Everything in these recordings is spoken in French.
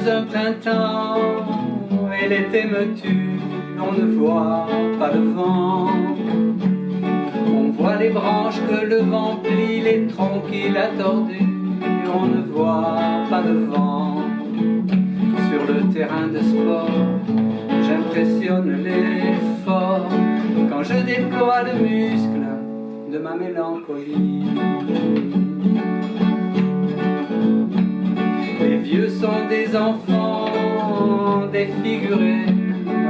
sous un printemps et l'été me tue, on ne voit pas le vent. On voit les branches que le vent plie, les troncs qu'il a tordus, on ne voit pas de vent. Sur le terrain de sport, j'impressionne les forts quand je déploie le muscle de ma mélancolie. Les vieux sont des enfants défigurés,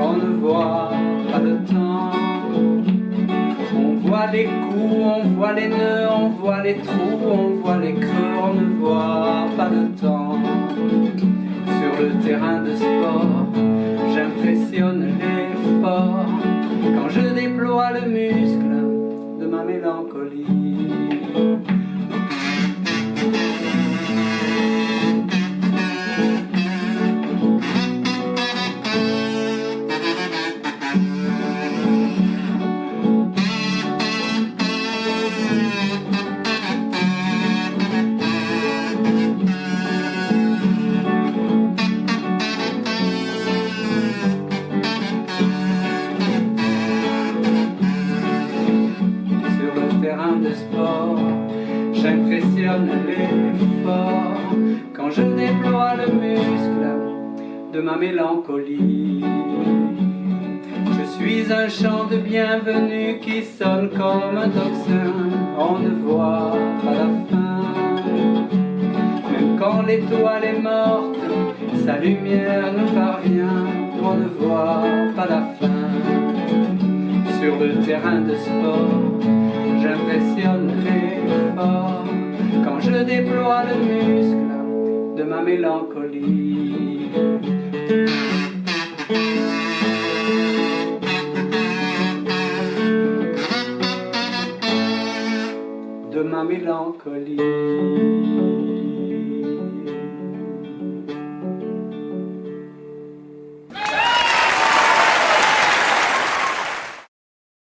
on ne voit pas le temps. On voit les coups, on voit les nœuds, on voit les trous, on voit les creux, on ne voit pas le temps. Sur le terrain de sport, j'impressionne les forts quand je déploie le muscle de ma mélancolie. De sport, j'impressionne les forts quand je déploie le muscle de ma mélancolie. Je suis un chant de bienvenue qui sonne comme un tocsin, on ne voit pas la fin. Même quand l'étoile est morte, sa lumière nous parvient, on ne voit pas la fin. Sur le terrain de sport, j'impressionne les forts quand je déploie le muscle de ma mélancolie. De ma mélancolie.